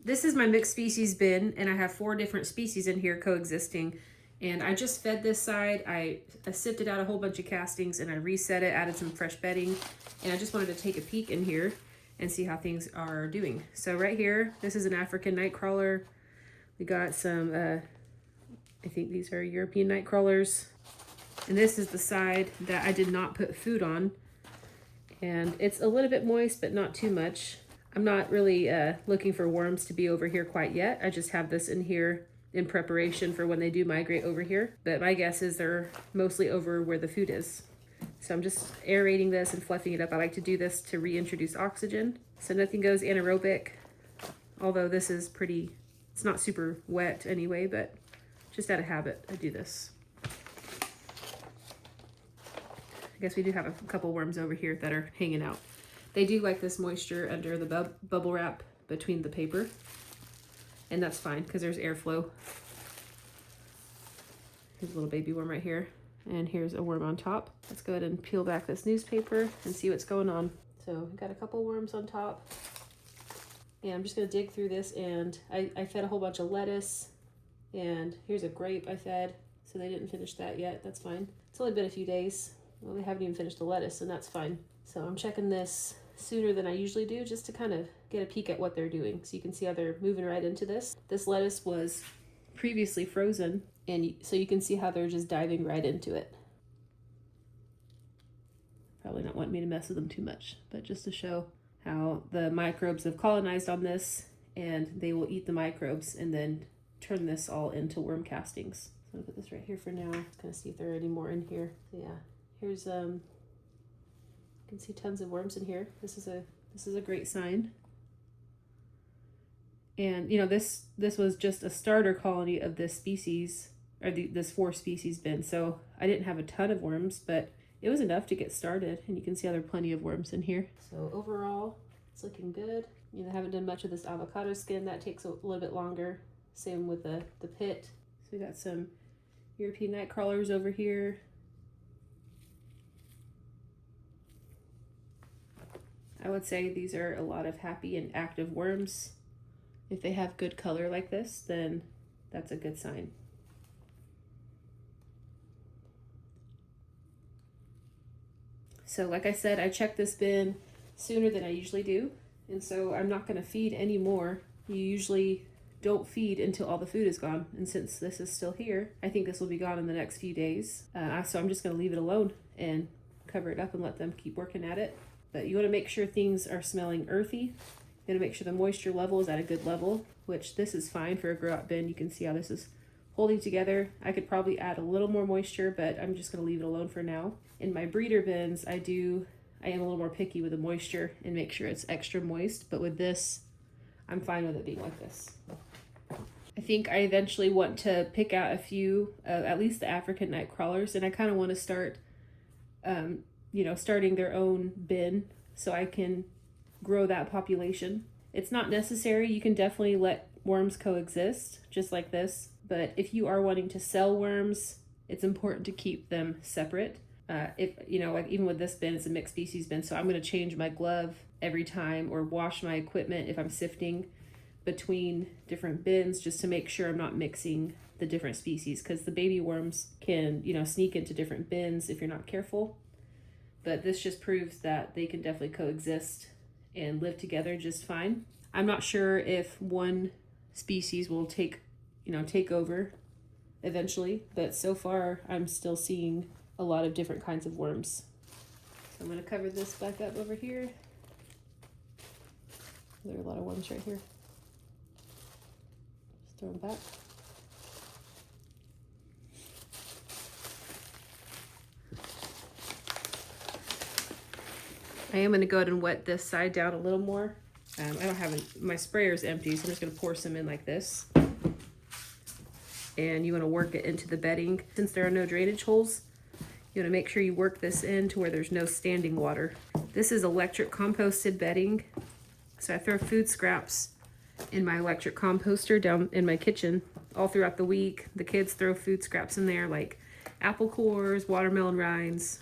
This is my mixed species bin, and I have 4 different species in here coexisting. And I just fed this side. I sifted out a whole bunch of castings and I reset it, added some fresh bedding, and I just wanted to take a peek in here and see how things are doing. So right here, this is an African nightcrawler. We got some, I think these are European nightcrawlers. And this is the side that I did not put food on. And it's a little bit moist, but not too much. I'm not really looking for worms to be over here quite yet. I just have this in here in preparation for when they do migrate over here. But my guess is they're mostly over where the food is. So I'm just aerating this and fluffing it up. I like to do this to reintroduce oxygen. So nothing goes anaerobic, although this is pretty, it's not super wet anyway, but just out of habit, I do this. I guess we do have a couple worms over here that are hanging out. They do like this moisture under the bubble wrap between the paper, and that's fine because there's airflow. Here's a little baby worm right here, and here's a worm on top. Let's go ahead and peel back this newspaper and see what's going on. So we've got a couple worms on top, and I'm just gonna dig through this, and I fed a whole bunch of lettuce, and here's a grape I fed, so they didn't finish that yet. That's fine. It's only been a few days. Well, they haven't even finished the lettuce, and that's fine. So I'm checking this sooner than I usually do just to kind of get a peek at what they're doing. So you can see how they're moving right into this. This lettuce was previously frozen, and so you can see how they're just diving right into it. Probably not wanting me to mess with them too much, but just to show how the microbes have colonized on this, and they will eat the microbes and then turn this all into worm castings. So I'm gonna put this right here for now. Kind of see if there are any more in here. So yeah. Here's you can see tons of worms in here. This is a great sign. And you know, this was just a starter colony of this species, or this 4 species bin. So I didn't have a ton of worms, but it was enough to get started. And you can see how there are plenty of worms in here. So overall, it's looking good. You know, I haven't done much of this avocado skin. That takes a little bit longer. Same with the pit. So we got some European night crawlers over here. I would say these are a lot of happy and active worms. If they have good color like this, then that's a good sign. So like I said, I checked this bin sooner than I usually do, and so I'm not going to feed any more. You usually don't feed until all the food is gone, and since this is still here, I think this will be gone in the next few days. So I'm just going to leave it alone and cover it up and let them keep working at it. But you want to make sure things are smelling earthy. You want to make sure the moisture level is at a good level, which this is fine for a grow out bin. You can see how this is holding together. I could probably add a little more moisture, but I'm just going to leave it alone for now. In my breeder bins, I am a little more picky with the moisture and make sure it's extra moist. But with this, I'm fine with it being like this. I think I eventually want to pick out a few, at least the African night crawlers, and I kind of want to start starting their own bin so I can grow that population. It's not necessary. You can definitely let worms coexist just like this. But if you are wanting to sell worms, it's important to keep them separate. Like even with this bin, it's a mixed species bin. So I'm going to change my glove every time or wash my equipment if I'm sifting between different bins just to make sure I'm not mixing the different species, because the baby worms can, sneak into different bins if you're not careful. But this just proves that they can definitely coexist and live together just fine. I'm not sure if one species will take over eventually, but so far I'm still seeing a lot of different kinds of worms. So I'm going to cover this back up over here. There are a lot of worms right here. Just throw them back. I am going to go ahead and wet this side down a little more. I don't have my sprayer is empty, so I'm just going to pour some in like this. And you want to work it into the bedding. Since there are no drainage holes, you want to make sure you work this in to where there's no standing water. This is electric composted bedding. So I throw food scraps in my electric composter down in my kitchen all throughout the week. The kids throw food scraps in there like apple cores, watermelon rinds,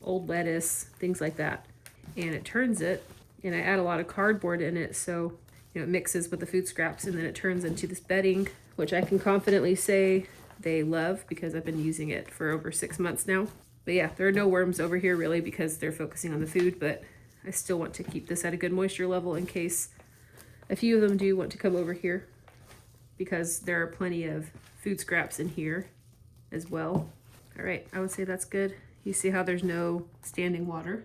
old lettuce, things like that. And it turns it, and I add a lot of cardboard in it so it mixes with the food scraps and then it turns into this bedding, which I can confidently say they love because I've been using it for over 6 months now. But yeah, there are no worms over here really because they're focusing on the food, but I still want to keep this at a good moisture level in case a few of them do want to come over here, because there are plenty of food scraps in here as well. All right, I would say that's good. You see how there's no standing water,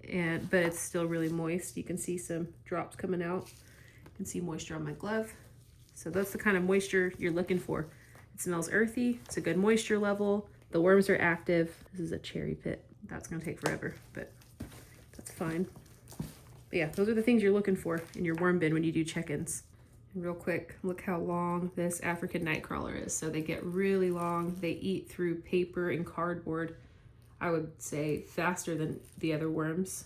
but it's still really moist. You can see some drops coming out. You can see moisture on my glove. So that's the kind of moisture you're looking for. It smells earthy, it's a good moisture level. The worms are active. This is a cherry pit. That's gonna take forever, but that's fine. But yeah, those are the things you're looking for in your worm bin when you do check-ins. And real quick, look how long this African nightcrawler is. So they get really long. They eat through paper and cardboard, I would say faster than the other worms.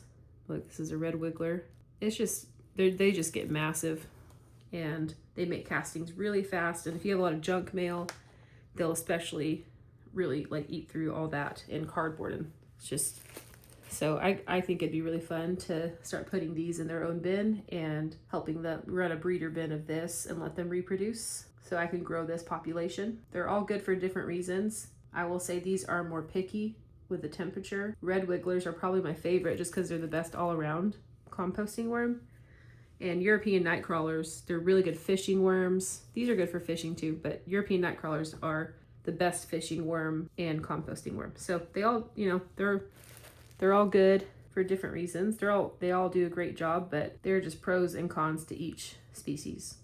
Look, this is a red wiggler. It's just, they just get massive and they make castings really fast. And if you have a lot of junk mail, they'll especially really like eat through all that in cardboard. And it's just, so I think it'd be really fun to start putting these in their own bin and helping them run a breeder bin of this and let them reproduce so I can grow this population. They're all good for different reasons. I will say these are more picky with the temperature. Red wigglers are probably my favorite just because they're the best all around composting worm. And European night crawlers, they're really good fishing worms. These are good for fishing too, but European night crawlers are the best fishing worm and composting worm. So they all, they're all good for different reasons. They all do a great job, but there are just pros and cons to each species.